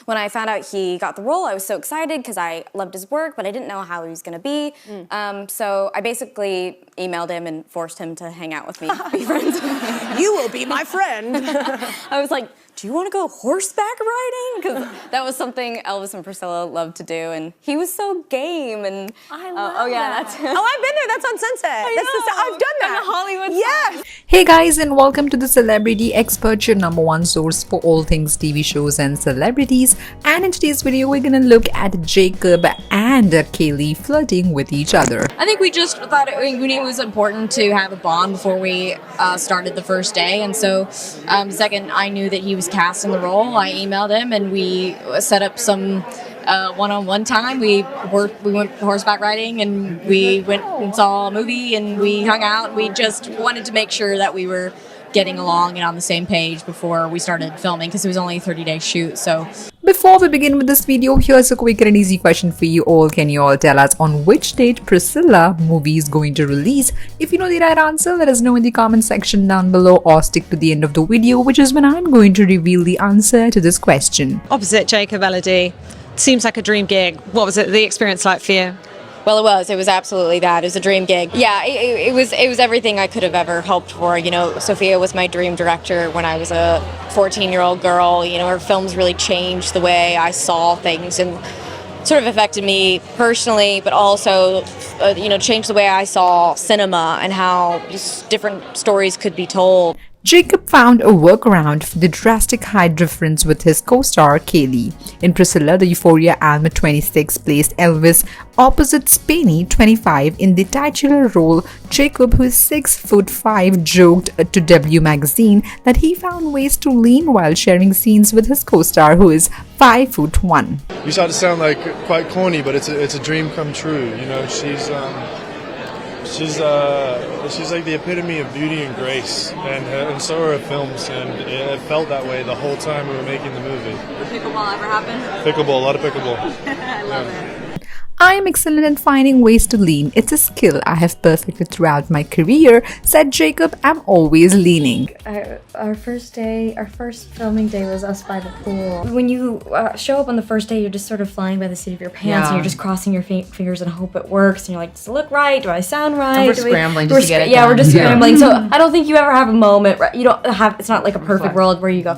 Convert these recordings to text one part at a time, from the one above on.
when I found out he got the role, I was so excited because I loved his work, but I didn't know how he was going to be. So I basically emailed him and forced him to hang out with me, be friends with me. You will be my friend. I was like, do you want to go horseback riding? Because that was something Elvis and Priscilla loved to do, and he was so game. And I love oh yeah, that. that's I've been there. That's on Sunset. I've done that. On the Hollywood Yes. side. Hey guys, and welcome to the Celebrity Expert, your #1 source for all things TV shows and celebrities. And in today's video, we're gonna look at Jacob and Cailee flirting with each other. I think we just thought we knew it was important to have a bond before we started the first day, and so second I knew that he was cast in the role, I emailed him and we set up some one-on-one time. We went horseback riding and we went and saw a movie and we hung out. We just wanted to make sure that we were getting along and on the same page before we started filming, because it was only a 30-day shoot. So before we begin with this video, here's a quick and easy question for you all. Can you all tell us on which date Priscilla movie is going to release? If you know the right answer, let us know in the comment section down below, or stick to the end of the video, which is when I'm going to reveal the answer to this question. Opposite Jacob Elordi. Seems like a dream gig. What was the experience like for you? well, it was absolutely that. It was a dream gig. Yeah, it was everything I could have ever hoped for. You know, Sophia was my dream director when I was a 14-year-old girl. You know, her films really changed the way I saw things and sort of affected me personally, but also, changed the way I saw cinema and how just different stories could be told. Jacob found a workaround for the drastic height difference with his co-star Cailee. In Priscilla, the Euphoria Alma 26 placed Elvis opposite Spaeny 25 in the titular role. Jacob, who is 6'5", joked to W magazine that he found ways to lean while sharing scenes with his co-star, who is 5'1". You start to sound like quite corny, but it's a dream come true. You know, she's like the epitome of beauty and grace, and so are her films, and it felt that way the whole time we were making the movie. Did pickleball ever happen? Pickleball, a lot of pickleball. I love it. I am excellent at finding ways to lean. It's a skill I have perfected throughout my career, said Jacob. I'm always leaning. Our first filming day was us by the pool. When you show up on the first day, you're just sort of flying by the seat of your pants, and you're just crossing your fingers and hope it works. And you're like, does it look right? Do I sound right? And we're scrambling just to get it done. Yeah, we're just scrambling. So I don't think you ever have a moment. You don't have. It's not like a perfect world where you go,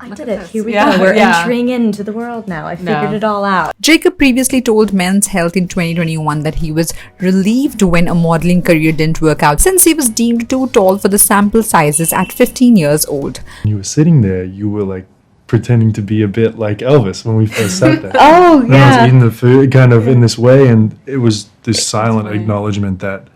I did it. Here we go. We're entering into the world now. I figured it all out. Jacob previously told Men's Health in 2021 that he was relieved when a modeling career didn't work out, since he was deemed too tall for the sample sizes at 15 years old. You were sitting there, you were like pretending to be a bit like Elvis when we first sat there. Oh, and I was eating the food kind of in this way, and it was this silent acknowledgement that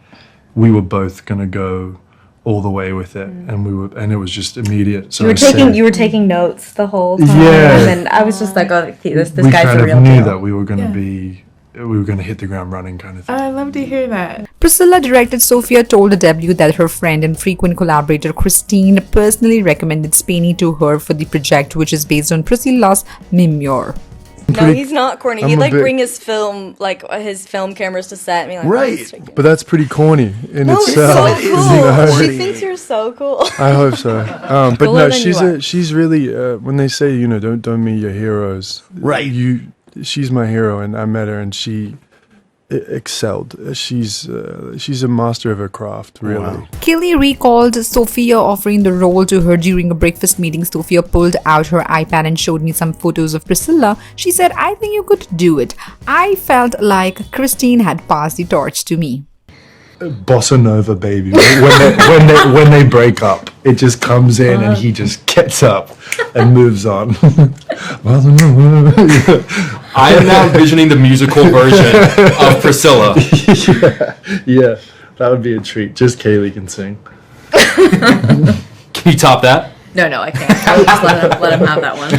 we were both going to go all the way with it, and it was just immediate. So you were taking notes the whole time, and I was just like, oh, this guy's a real deal. We kind of knew that we were going to hit the ground running, kind of thing. I love to hear that. Priscilla director Sophia told the W that her friend and frequent collaborator Christine personally recommended Spaeny to her for the project, which is based on Priscilla's memoir. No, he's not corny. He'd bring his film cameras to set and be like, right, but that's pretty corny in itself. So cool. You know? She thinks you're so cool. I hope so. But no, she's really when they say, don't meet your heroes. Right. She's my hero, and I met her, and she excelled. She's a master of her craft, really. Wow. Cailee recalled Sophia offering the role to her during a breakfast meeting. Sophia pulled out her iPad and showed me some photos of Priscilla. She said, I think you could do it. I felt like Christine had passed the torch to me. Bossa Nova, baby. When they break up, it just comes in and he just gets up and moves on. I am now envisioning the musical version of Priscilla. Yeah, that would be a treat. Just Cailee can sing. Can you top that? No, I can't. I would just let him have that one.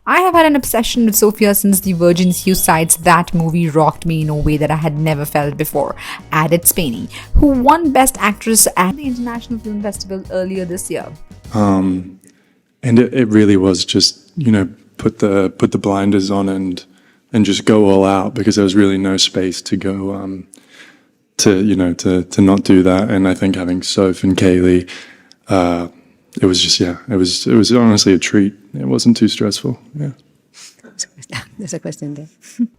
I have had an obsession with Sophia since the Virgin Suicides. That movie rocked me in a way that I had never felt before, added Spaeny, who won Best Actress at the International Film Festival earlier this year. And it really was just, put the blinders on and just go all out, because there was really no space to go to not do that. And I think having Soph and Cailee, it was honestly a treat. It wasn't too stressful. Yeah. There's a question there.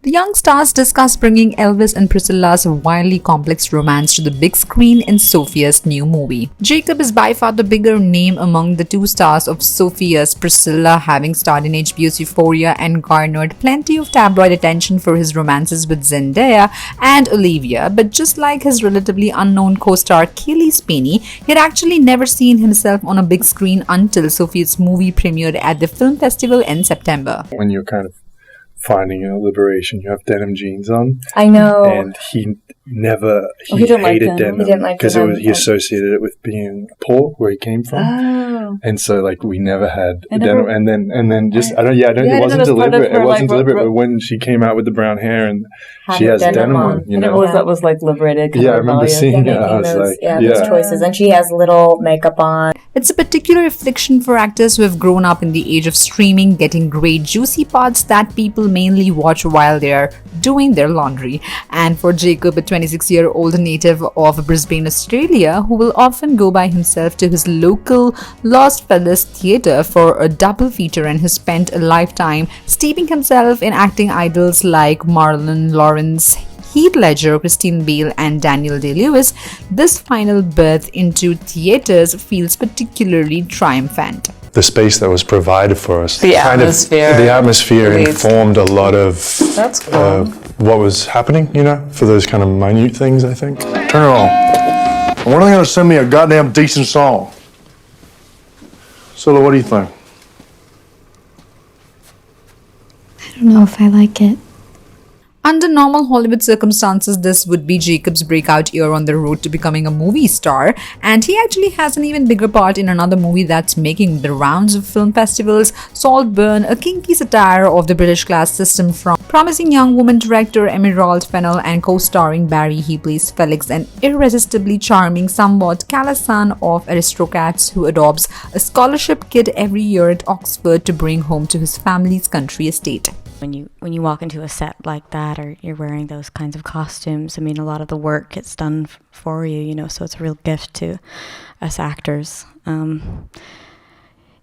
The young stars discuss bringing Elvis and Priscilla's wildly complex romance to the big screen in Sophia's new movie. Jacob is by far the bigger name among the two stars of Sophia's Priscilla, having starred in HBO's Euphoria and garnered plenty of tabloid attention for his romances with Zendaya and Olivia. But just like his relatively unknown co-star Cailee Spaeny, he had actually never seen himself on a big screen until Sophia's movie premiered at the film festival in September. When you're kind of finding a liberation, you have denim jeans on. I know. And he didn't like hated denim. denim He didn't like because denim. he associated it with being poor where he came from. Oh. And so like we never had never- denim, and then just I don't it wasn't was part of deliberate. her, It wasn't like, deliberate. But when she came out with the brown hair and she has denim on, you know. That was like liberated. Kind Yeah, I of remember rebellious. seeing it. I was like, those choices. And she has little makeup on. It's a particular affliction for actors who have grown up in the age of streaming, getting great juicy parts that people mainly watch while they're doing their laundry. And for Jacob, a 26-year-old native of Brisbane, Australia, who will often go by himself to his local Los Feliz theatre for a double feature and has spent a lifetime steeping himself in acting idols like Marlon Lawrence, Heath Ledger, Christine Bale and Daniel Day-Lewis, this final birth into theatres feels particularly triumphant. The space that was provided for us, The atmosphere informed a lot of That's cool. what was happening, you know, for those kind of minute things, I think. Turn it on. When are they going to send me a goddamn decent song? Priscilla, what do you think? I don't know if I like it. Under normal Hollywood circumstances, this would be Jacob's breakout year on the road to becoming a movie star, and he actually has an even bigger part in another movie that's making the rounds of film festivals, Saltburn, a kinky satire of the British class system from promising young woman director Emerald Fennell and co-starring Barry. He plays Felix, an irresistibly charming, somewhat callous son of aristocrats who adopts a scholarship kid every year at Oxford to bring home to his family's country estate. When you walk into a set like that, or you're wearing those kinds of costumes, I mean, a lot of the work gets done for you, you know, so it's a real gift to us actors.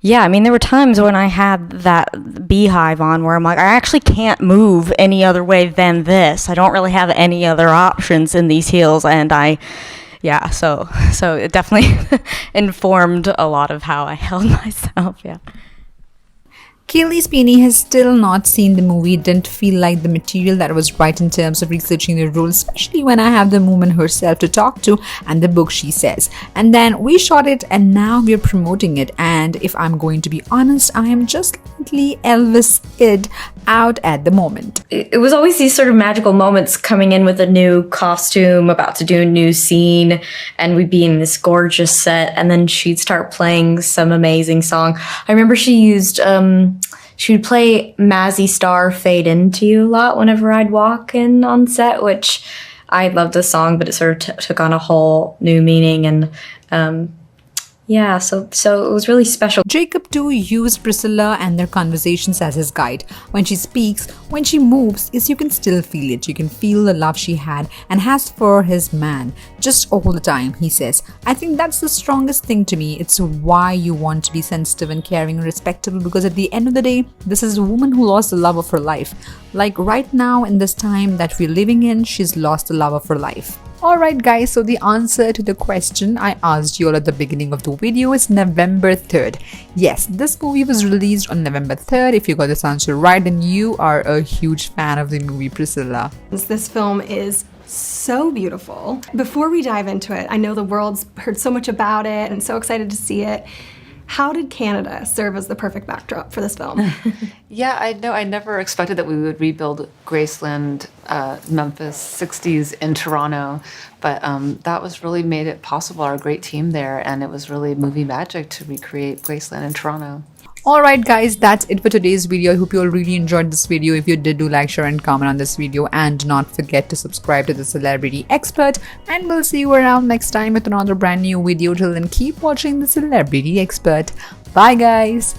Yeah, I mean, there were times when I had that beehive on where I'm like, I actually can't move any other way than this. I don't really have any other options in these heels, and so it definitely informed a lot of how I held myself, yeah. Cailee Spaeny has still not seen the movie, didn't feel like the material that was right in terms of researching the role, especially when I have the woman herself to talk to and the book she says. And then we shot it and now we're promoting it, and if I'm going to be honest, I am just slightly Elvis-ed out at the moment. It was always these sort of magical moments, coming in with a new costume, about to do a new scene, and we'd be in this gorgeous set, and then she'd start playing some amazing song. I remember she used she would play Mazzy Star Fade Into You a lot whenever I'd walk in on set, which I loved the song, but it sort of took on a whole new meaning, and so it was really special. Jacob too used Priscilla and their conversations as his guide. When she speaks, when she moves, you can still feel it. You can feel the love she had and has for his man, just all the time, he says. I think that's the strongest thing to me. It's why you want to be sensitive and caring and respectable, because at the end of the day, this is a woman who lost the love of her life. Like right now in this time that we're living in, she's lost the love of her life. Alright guys, so the answer to the question I asked you all at the beginning of the video is November 3rd. Yes, this movie was released on November 3rd. If you got this answer right, then you are a huge fan of the movie Priscilla. This film is so beautiful. Before we dive into it, I know the world's heard so much about it and so excited to see it. How did Canada serve as the perfect backdrop for this film? Yeah, I never expected that we would rebuild Graceland, Memphis 60s in Toronto, but that was really made it possible, our great team there, and it was really movie magic to recreate Graceland in Toronto. Alright guys, that's it for today's video. I hope you all really enjoyed this video. If you did, do like, share and comment on this video, and do not forget to subscribe to the Celebrity Expert, and we'll see you around next time with another brand new video. Till then, keep watching the Celebrity Expert. Bye guys.